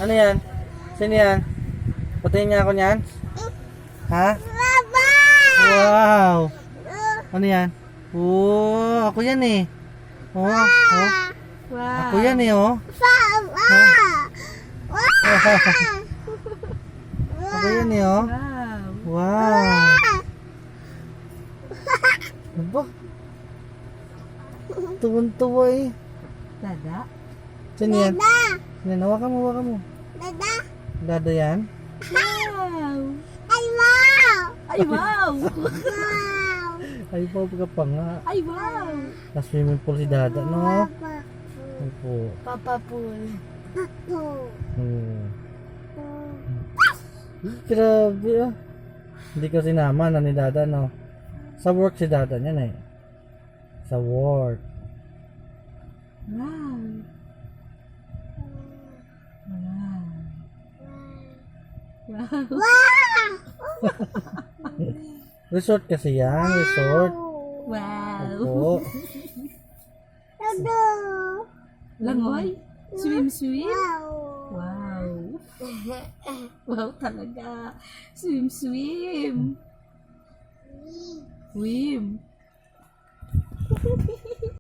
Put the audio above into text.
Ano yan? Sino yan? Patayin niya ako niyan? Ha? Wow! Ano yan? Oh, ako yan eh. Oh, oh. Ako yan eh, oh. Ako yan eh, oh. Wow! Aba? Tuwan-tuwa eh. Dada? Sino yan? Yan, hawakan mo, hawakan mo. Dada yan? Wow! Ay, wow! Ay po, ka pa nga. Ay, wow! Nasa swimming pool si Dada, no? Opo. Papa Pool. Hmm. Grabe ah. Hindi ko sinama na ni Dada, no? Sa work si Dada niyan eh. Sa work. Wow! Wow! Resort kasi yan, resort. Wow! Opo. Langoy? Swim? Wow! Wow talaga! Swim! Swim!